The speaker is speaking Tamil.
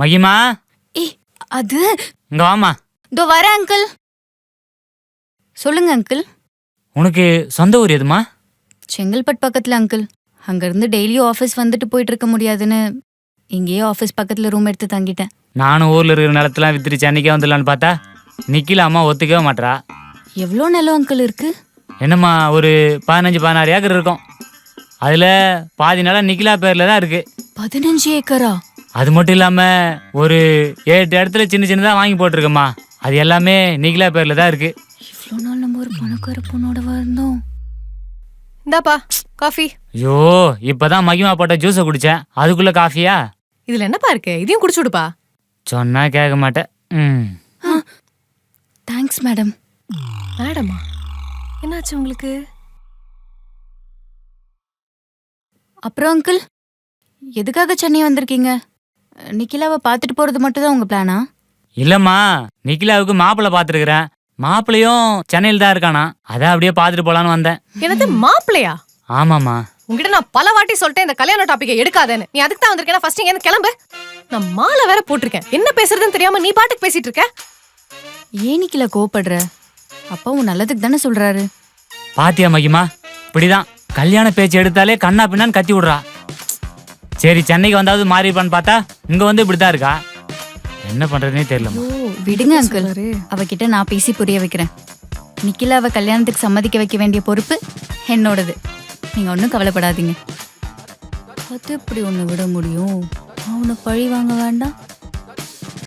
மகிமா, ஏய் அது இங்க வாமா. இதோ வரேன் அங்கிள். சொல்லுங்க அங்கிள். உனக்கு சொந்த ஊர் எதுமா? செங்கல்பட்டு பக்கத்துல அங்கிள். அங்கிருந்து டெய்லியும் ஆஃபீஸ் வந்துட்டு போயிட்டு இருக்க முடியாதுன்னு இங்கேயே ஆஃபீஸ் பக்கத்துல ரூம் எடுத்து தங்கிட்டேன். நானும் ஊர்ல இருக்கிற நிலத்தெல்லாம் வித்துட்டு சென்னைக்கே வந்துடலான்னு பார்த்தா நிக்கில அம்மா ஒத்துக்கவே மாட்றா. எவ்வளோ நிலம் அங்கிள் இருக்கு? என்னம்மா ஒரு 15-16 ஏக்கர் இருக்கும். அதில் பாதி நிலம் நிக்கிலா பேரில் தான் இருக்கு. 15 ஏக்கரா? அது மட்டும் இல்லாமல் ஒரு 8 இடத்துல சின்ன சின்னதாக வாங்கி போட்டிருக்கம்மா. அது எல்லாமே நிக்கிலா பேரில் தான் இருக்கு. இவ்வளோ நாள் நம்ம ஒரு பணக்கார பொண்ணோட வந்தோம். இந்தாப்பா காஃபி. ஐயோ, இப்போதான் மகிமா போட்ட ஜூஸை குடித்தேன், அதுக்குள்ளே காஃபியா? இதுல என்னப்பா இருக்கு? இதையும் குடிச்சு விடுப்பா. சொன்னா கேட்க மாட்டேன். Thanks madam. மேடமா, என்னாச்சு உங்களுக்கு? அப்புறம் அங்கிள், எதுக்காக சென்னை வந்திருக்கீங்க? நிக்கிலாவை பார்த்துட்டு போறது மட்டும் தான் உங்க பிளானா? இல்லைம்மா, நிக்கிலாவுக்கு மாப்பிள்ளை பார்த்துருக்குறேன். மாப்பிள்ளையும் சென்னையில் தான் இருக்கானா, அதான் அப்படியே பார்த்துட்டு போலான்னு வந்தேன். என்னது மாப்பிள்ளையா? ஆமாம்மா. உங்ககிட்ட நான் பல வாட்டி சொல்லிட்டேன் இந்த கல்யாண டாபிக்கை எடுக்காதேன்னு. நீ அதுக்கு தான் வந்திருக்கேன். ஃபர்ஸ்ட் இங்க கிளம்பு. நான் மாலை வேற போட்டிருக்கேன். என்ன பேசுறதுன்னு தெரியாம நீ பாட்டுக்கு பேசிட்டு இருக்க. ஏன் நிக்கிலா கோவப்படுற? அப்பா உன் நல்லதுக்கு தானே சொல்றாரு. பாத்தியா மகிமா, இப்படிதான் கல்யாண பேச்சு எடுத்தாலே கண்ணா பின்னான்னு கத்தி விடுறா. சரி, சென்னைக்கு வந்தாவது மாறிப்பான்னு பார்த்தா இங்க வந்து இப்படிதான் இருக்கா. என்ன பண்றதுனே தெரியல. விடுங்க அங்கிள், அவகிட்ட நான் பேசி புரிய வைக்கிறேன். நிக்கிலாவை கல்யாணத்துக்கு சம்மதிக்க வைக்க வேண்டிய பொறுப்பு என்னோடது. நீங்க ஒன்றும் கவலைப்படாதீங்க. அது எப்படி ஒன்று விட முடியும்? அவனை பழி வாங்க வேண்டாம்.